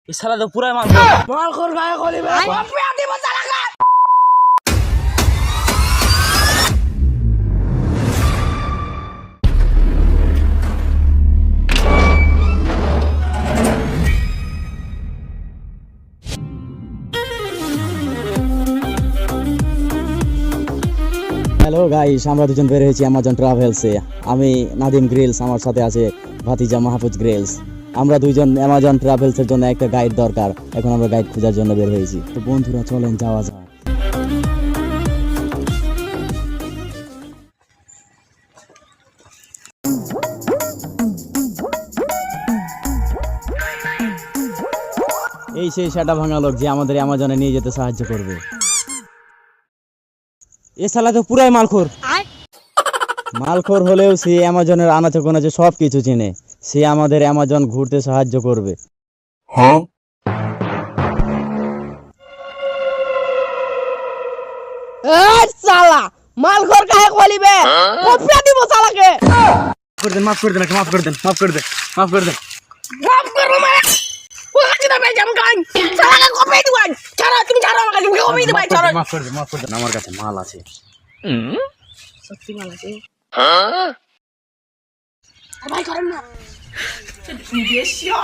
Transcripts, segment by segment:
ये साला तो पूरा माल खोर गाय खोली बे पे आती बचा लगा। হ্যালো গাইস, আমরা দুজন বের হয়েছি অ্যামাজন ট্রাভেলসে। আমি নাদিম গ্রিলস, আমার সাথে আছে ভাতিজা মাহফুজ গ্রিলস। আমরা দুইজন অ্যামাজন ট্রাভেলসের জন্য একটা গাইড দরকার। এখন আমরা গাইড খোঁজার জন্য বের হয়েছি। তো বন্ধুরা চলেন যাওয়া যাক। এই সেই সেটা ভাঙা লোক যে আমাদের অ্যামাজনে নিয়ে যেতে সাহায্য করবে। এ শালা তো পুরাই মালখোর হলেও সে অ্যামাজনের আনাচে কোনাচে সব কিছু চেনে। সে আমাদের অ্যামাজন ঘুরতে সাহায্য করবে। হ্যাঁ, साला माल खोर काहे खोली बे पे दी बचा लगे। মাফ করে দেন মাফ करो मैं वो কাটি দে ভাই জাম গান সালা কপি দিবাই ছাড়ো তুমি ছাড়ো আমাকে তুমি কপি দিবাই ছাড়ো। মাফ করে দেন আমার কাছে মাল আছে। সত্যি মাল আছে হ্যাঁ ভাই করেন না তুমি বেশিও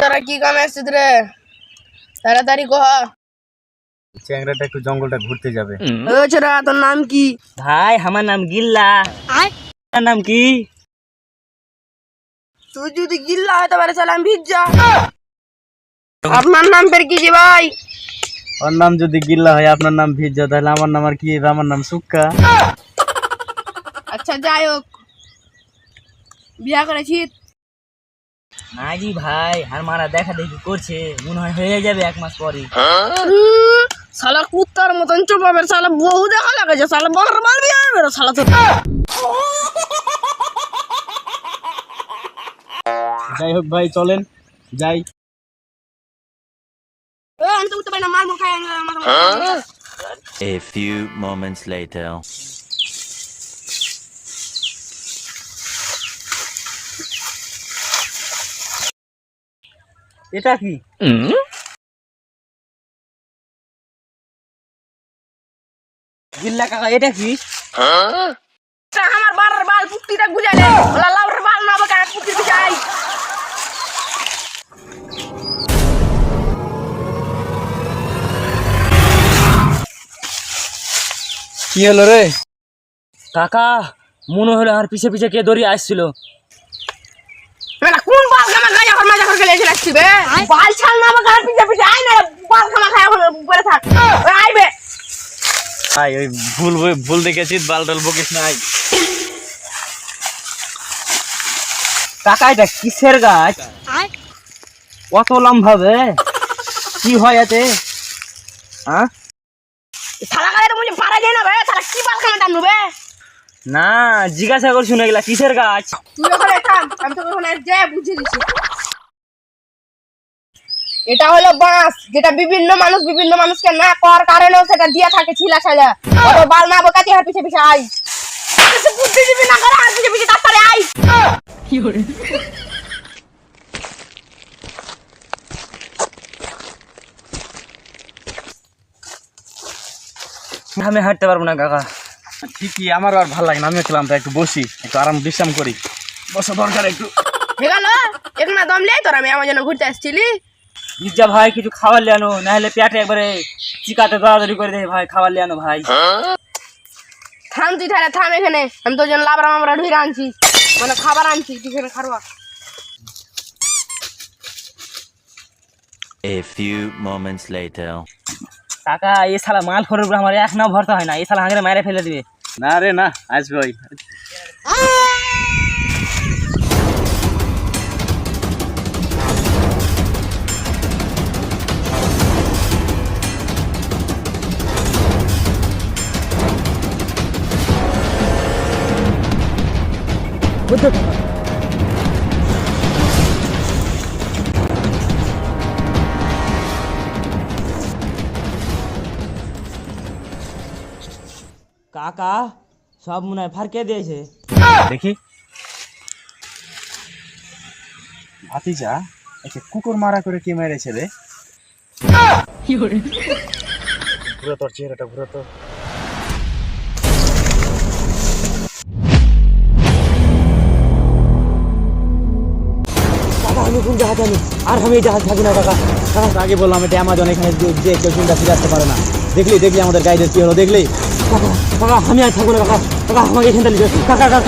তোরা কি কাম আসছিস রে? তাড়াতাড়ি কহ। চ্যাংড়াটা একটু জঙ্গলটা ঘুরতে যাবে। ও ছোরা তোর নাম কি? ভাই আমার নাম গিল্লা। আপনার নাম কি? তুই যদি গিল্লা হয় তাহলে সালাম ভিজা। আপনার নাম ফের কি জি ভাই? ওর নাম যদি গিল্লা হয়, আপনার নাম ভিজা, তাহলে আমার নাম আর কি? আমার নাম সুক্কা। আচ্ছা যাই হোক, বিয়া করেছিস? না জি ভাই, আর মারা দেখা দেখি করছে, মনে হয় হয়ে যাবে 1 মাস পরে। শালা কুত্তার মতন চোপাবের শালা বহু দেখা লাগেছে শালা বরবাল বিয়া হবে রে শালা তো। যাই হোক ভাই চলেন যাই। আমি তো উঠতে পারি না, মার মুখ খাই A few moments later. এটা কি? গিল্লা কাকা এটা কি? আমার বাড়ার বাল পুক্তিটা গুজালে ওলা লাউর বাল না বাকা পুক্তি বিছাই। কি হলো রে? কাকা মনে হলো আর পিছে পিছে কে দড়ি আসছিল। মেলা কোন বাল খামা খাই এখন মজা করে লেছে লাগছি বে বাল ছাল না বাকা পিছে পিছে আই না বাল খামা খাই এখন পরে থাক আইবে। ভাই ওই ভুল দেখেছিস, বালটাল বকিস নাই। কাকা এটা কিসের গাছ? কত লম্বা বে? কি হয় এতে? হ্যাঁ শালা গালে তো মুঝে পারা যায় না বে শালা কি বাল খামা দাম নুবে। না জিজ্ঞাসা করছি না, এগুলা কিসের গাছ? তুই ওখানে থাম, আমি তোকে ওখানে যে বুঝিয়ে দিছি। এটা হলো বাঁশ, যেটা বিভিন্ন মানুষকে না করার কারণেও সেটা দিয়া থাকে ছিলা ছালা। ওর বাল না বকাতি হাত পিছে পিছে আই এসে বুদ্ধি দিবি না করে হাত পিছে পিছে তাড়াতাড়ি আই। কি করে আমি হাঁটতে পারবো না কাকা। ঠিকই, আমার আর ভালো লাগে না। আমিও খেলাম, একটু বসি, একটু আরাম বিশ্রাম করি। বসা দরকার একটু। ঠিক আছে এক না দম লে তোর, আমি আমার জন্য ঘুরতে আসছিলি। মির্জা ভাই কিছু খাবার লিয়ে আনো, না হলে পেটে একবারে চিকাতে দৌড়াদৌড়ি করে দেয়। ভাই খাবার লিয়ে আনো ভাই। থাম তুই তাহলে থাম এখানে, আমি তোর জন্য লাবড়া মামড়া ঢুইরা আনছি, মানে খাবার আনছি, তুই এখানে খারবা। A few moments later. কাকা এ শালা মাল খোরের উপর আমার এক নাও ভরতে হয় না, এ শালা হাঙ্গরে মেরে ফেলে দিবে। না রে না, আসবে ওই। কাকা সব মনে হয় ফারকে দিয়েছে। দেখি ভাতিজা একে কুকুর মারা করে কে মেরেছে রে? ঘুরে তোর চেহারাটা ঘুরে তো। কাকা আমি কোন জাহাজ আমি আর আমি এই জাহাজ থাকি না কাকা। কাকা আগে বললাম এটা অ্যামাজন, এখানে যে কেউ চিন্তা ফিরে আসতে পারে না। দেখলি আমাদের গাইডের কি হলো দেখলি? কাকা কাকা আমি আর থাকবো না কাকা, কাকা আমাকে এখান থেকে কাকা কাকা